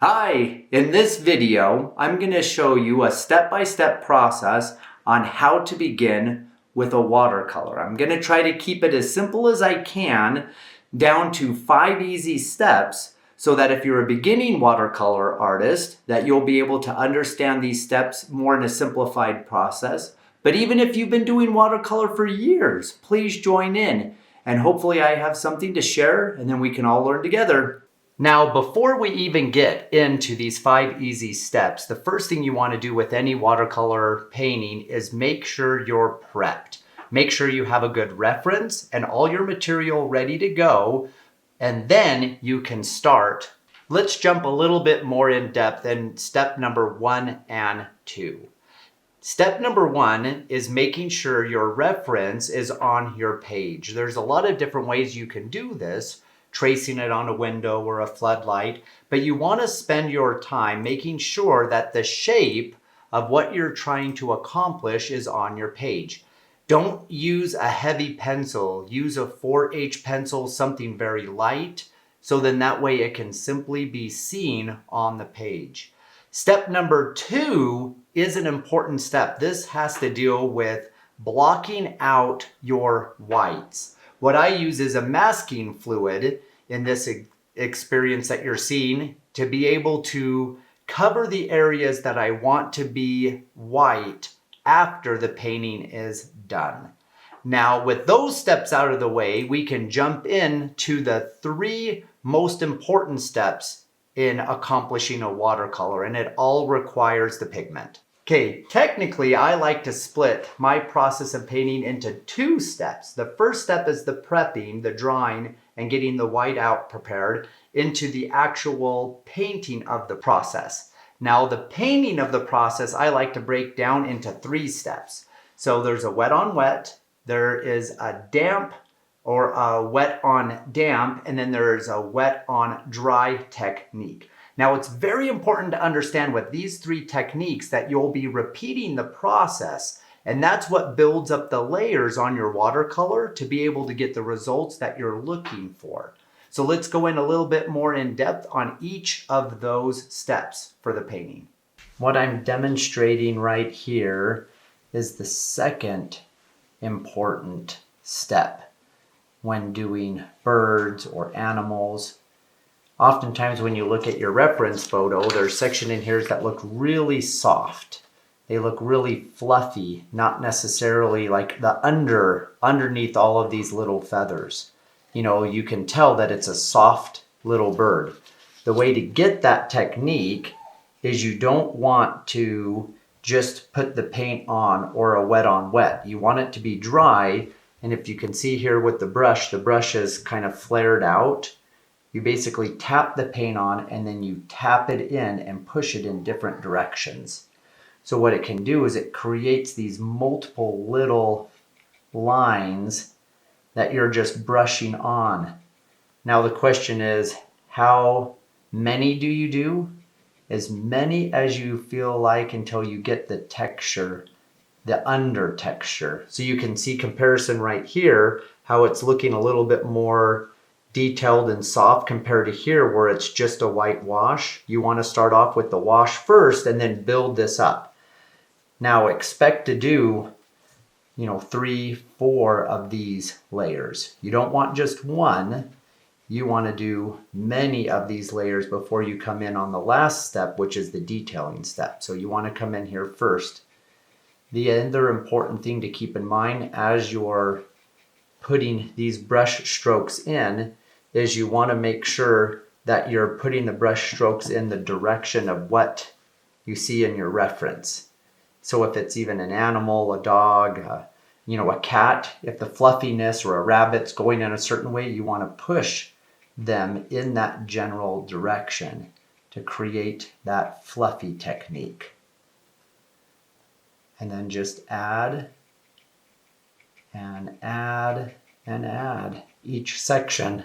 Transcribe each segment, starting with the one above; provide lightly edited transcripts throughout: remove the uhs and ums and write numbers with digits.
Hi, in this video, I'm going to show you a step-by-step process on how to begin with a watercolor. I'm going to try to keep it as simple as I can, down to 5 easy steps, so that if you're a beginning watercolor artist, that you'll be able to understand these steps more in a simplified process. But even if you've been doing watercolor for years, please join in, and hopefully I have something to share, and then we can all learn together. Now, before we even get into these 5 easy steps, the first thing you want to do with any watercolor painting is make sure you're prepped. Make sure you have a good reference and all your material ready to go, and then you can start. Let's jump a little bit more in depth in step number 1 and 2. Step number 1 is making sure your reference is on your page. There's a lot of different ways you can do this, tracing it on a window or a floodlight, but you want to spend your time making sure that the shape of what you're trying to accomplish is on your page. Don't use a heavy pencil. Use a 4H pencil, something very light, so then that way it can simply be seen on the page. Step number 2 is an important step. This has to deal with blocking out your whites. What I use is a masking fluid in this experience that you're seeing to be able to cover the areas that I want to be white after the painting is done. Now, with those steps out of the way, we can jump into the 3 most important steps in accomplishing a watercolor, and it all requires the pigment. Okay, technically I like to split my process of painting into 2 steps. The first step is the prepping, the drawing, and getting the white out prepared into the actual painting of the process. Now the painting of the process I like to break down into 3 steps. So there's a wet on wet, there is a damp or a wet on damp, and then there's a wet on dry technique. Now, it's very important to understand with these 3 techniques that you'll be repeating the process, and that's what builds up the layers on your watercolor to be able to get the results that you're looking for. So let's go in a little bit more in depth on each of those steps for the painting. What I'm demonstrating right here is the second important step when doing birds or animals. Oftentimes when you look at your reference photo, there's section in here that look really soft. They look really fluffy, not necessarily like the underneath all of these little feathers. You know, you can tell that it's a soft little bird. The way to get that technique is you don't want to just put the paint on or a wet on wet. You want it to be dry, and if you can see here with the brush is kind of flared out. You basically tap the paint on and then you tap it in and push it in different directions. So what it can do is it creates these multiple little lines that you're just brushing on. Now the question is, how many do you do? As many as you feel like until you get the texture, the under texture. So you can see comparison right here, how it's looking a little bit more detailed and soft compared to here where it's just a white wash. You want to start off with the wash first and then build this up. Now expect to do, 3, 4 of these layers. You don't want just one. You want to do many of these layers before you come in on the last step, which is the detailing step. So you want to come in here first. The other important thing to keep in mind as you're putting these brush strokes in is you want to make sure that you're putting the brush strokes in the direction of what you see in your reference. So if it's even an animal, a dog, a cat, if the fluffiness or a rabbit's going in a certain way, you want to push them in that general direction to create that fluffy technique. And then just add and add and add each section.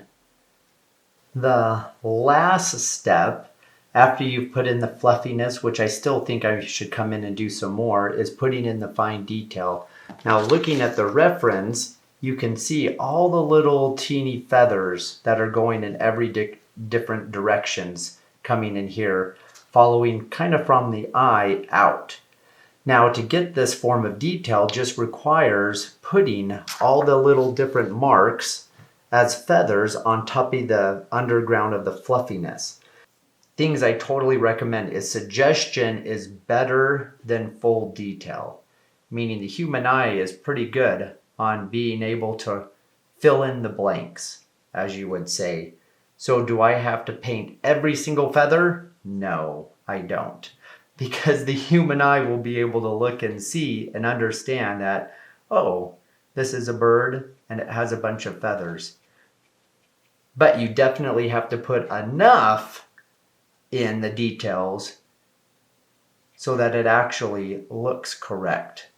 The last step, after you've put in the fluffiness, which I still think I should come in and do some more, is putting in the fine detail. Now looking at the reference, you can see all the little teeny feathers that are going in every different directions coming in here, following kind of from the eye out. Now, to get this form of detail just requires putting all the little different marks as feathers on top of the underground of the fluffiness. Things I totally recommend is suggestion is better than full detail, meaning the human eye is pretty good on being able to fill in the blanks, as you would say. So do I have to paint every single feather? No, I don't. Because the human eye will be able to look and see and understand that, oh, this is a bird and it has a bunch of feathers. But you definitely have to put enough in the details so that it actually looks correct,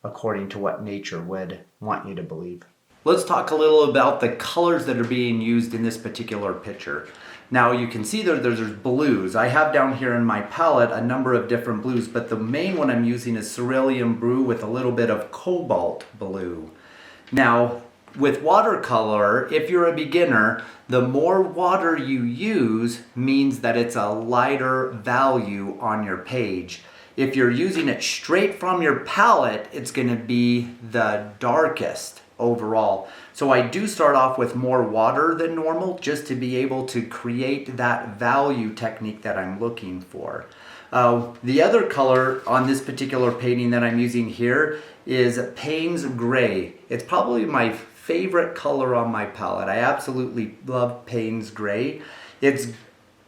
according to what nature would want you to believe. Let's talk a little about the colors that are being used in this particular picture. Now you can see there's blues. I have down here in my palette a number of different blues, but the main one I'm using is cerulean blue with a little bit of cobalt blue. Now, with watercolor, if you're a beginner, the more water you use means that it's a lighter value on your page. If you're using it straight from your palette, it's going to be the darkest overall. So I do start off with more water than normal just to be able to create that value technique that I'm looking for. The other color on this particular painting that I'm using here is Payne's Gray. It's probably my favorite color on my palette. I absolutely love Payne's Gray. It's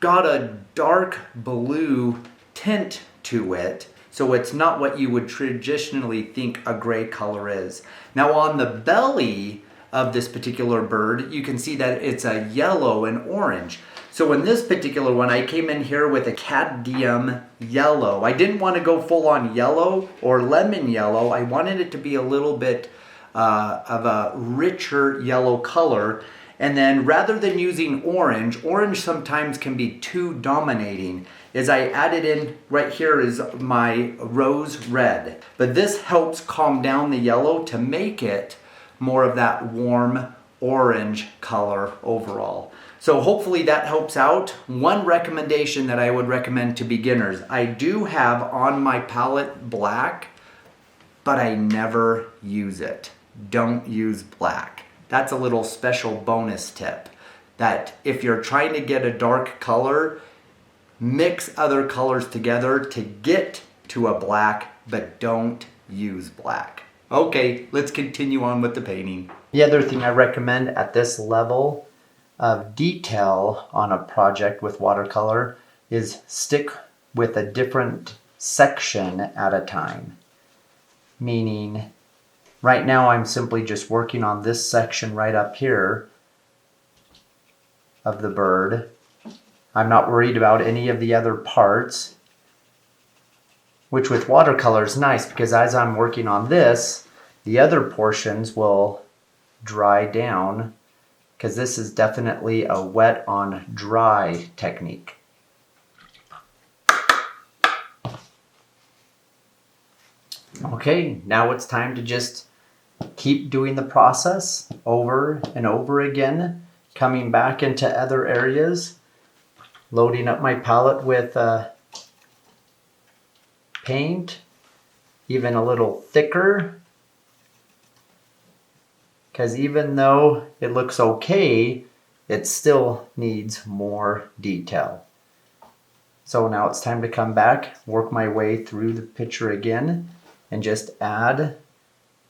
got a dark blue tint to it, so it's not what you would traditionally think a gray color is. Now on the belly of this particular bird, you can see that it's a yellow and orange. So in this particular one, I came in here with a cadmium yellow. I didn't want to go full on yellow or lemon yellow. I wanted it to be a little bit of a richer yellow color. And then rather than using orange sometimes can be too dominating. As I added in, right here is my rose red. But this helps calm down the yellow to make it more of that warm orange color overall. So hopefully that helps out. One recommendation that I would recommend to beginners, I do have on my palette black, but I never use it. Don't use black. That's a little special bonus tip, that if you're trying to get a dark color, mix other colors together to get to a black, but don't use black. Okay, let's continue on with the painting. The other thing I recommend at this level of detail on a project with watercolor is stick with a different section at a time. Meaning, right now I'm simply just working on this section right up here of the bird. I'm not worried about any of the other parts, which with watercolor is nice because as I'm working on this, the other portions will dry down because this is definitely a wet on dry technique. Okay, now it's time to just keep doing the process over and over again, coming back into other areas, loading up my palette with paint, even a little thicker, because even though it looks okay, it still needs more detail. So now it's time to come back, work my way through the picture again, and just add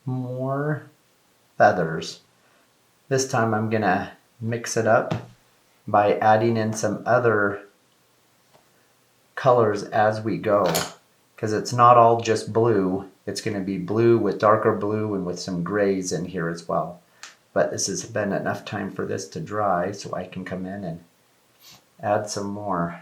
more feathers. This time I'm gonna mix it up by adding in some other colors as we go, because it's not all just blue. It's going to be blue with darker blue and with some grays in here as well. But this has been enough time for this to dry so I can come in and add some more.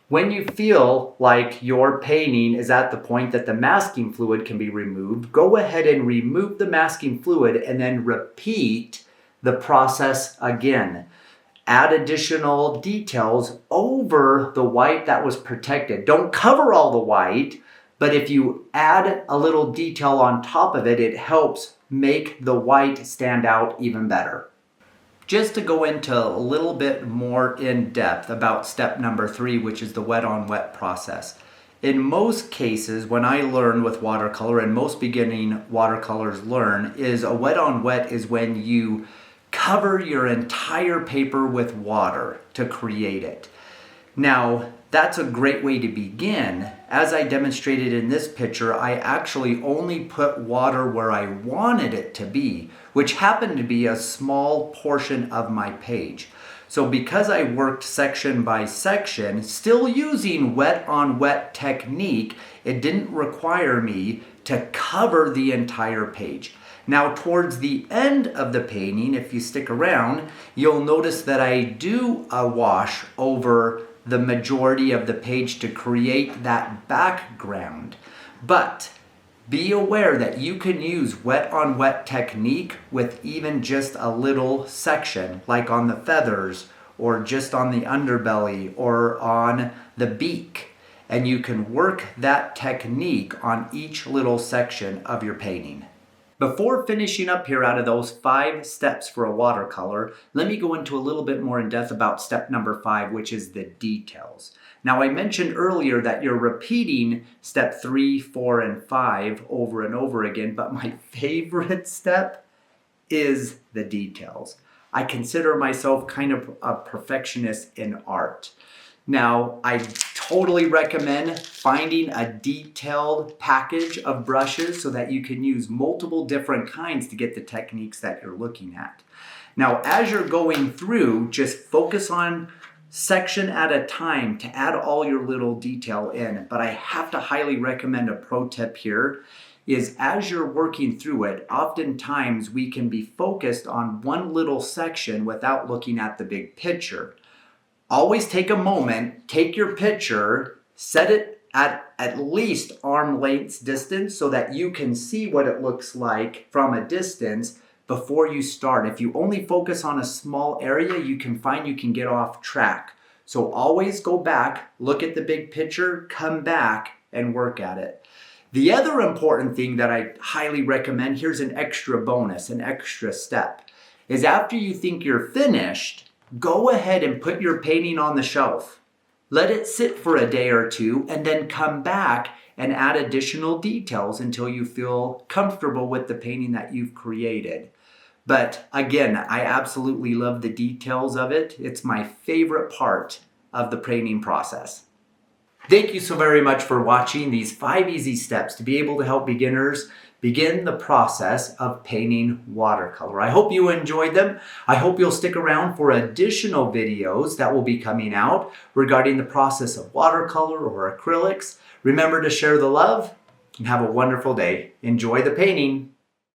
When you feel like your painting is at the point that the masking fluid can be removed, go ahead and remove the masking fluid and then repeat the process again. Add additional details over the white that was protected. Don't cover all the white, but if you add a little detail on top of it, it helps make the white stand out even better. just to go into a little bit more in depth about step number 3, which is the wet on wet process. In most cases, when I learn with watercolor, and most beginning watercolors learn, is a wet on wet is when you cover your entire paper with water to create it. Now, that's a great way to begin. As I demonstrated in this picture, I actually only put water where I wanted it to be, which happened to be a small portion of my page. So because I worked section by section, still using wet on wet technique, it didn't require me to cover the entire page. Now towards the end of the painting, if you stick around, you'll notice that I do a wash over the majority of the page to create that background. But be aware that you can use wet on wet technique with even just a little section, like on the feathers, or just on the underbelly, or on the beak. And you can work that technique on each little section of your painting. Before finishing up here out of those 5 steps for a watercolor, let me go into a little bit more in depth about step number 5, which is the details. Now, I mentioned earlier that you're repeating step 3, 4, and 5 over and over again, but my favorite step is the details. I consider myself kind of a perfectionist in art. Now, I totally recommend finding a detailed package of brushes so that you can use multiple different kinds to get the techniques that you're looking at. Now, as you're going through, just focus on section at a time to add all your little detail in. But I have to highly recommend a pro tip here is as you're working through it, oftentimes we can be focused on one little section without looking at the big picture. Always take a moment, take your picture, set it at least arm length distance so that you can see what it looks like from a distance before you start. If you only focus on a small area, you can find you can get off track. So always go back, look at the big picture, come back and work at it. The other important thing that I highly recommend, here's an extra bonus, an extra step, is after you think you're finished, go ahead and put your painting on the shelf. Let it sit for a day or two and then come back and add additional details until you feel comfortable with the painting that you've created. But again, I absolutely love the details of it. It's my favorite part of the painting process. Thank you so very much for watching these 5 easy steps to be able to help beginners begin the process of painting watercolor. I hope you enjoyed them. I hope you'll stick around for additional videos that will be coming out regarding the process of watercolor or acrylics. Remember to share the love and have a wonderful day. Enjoy the painting.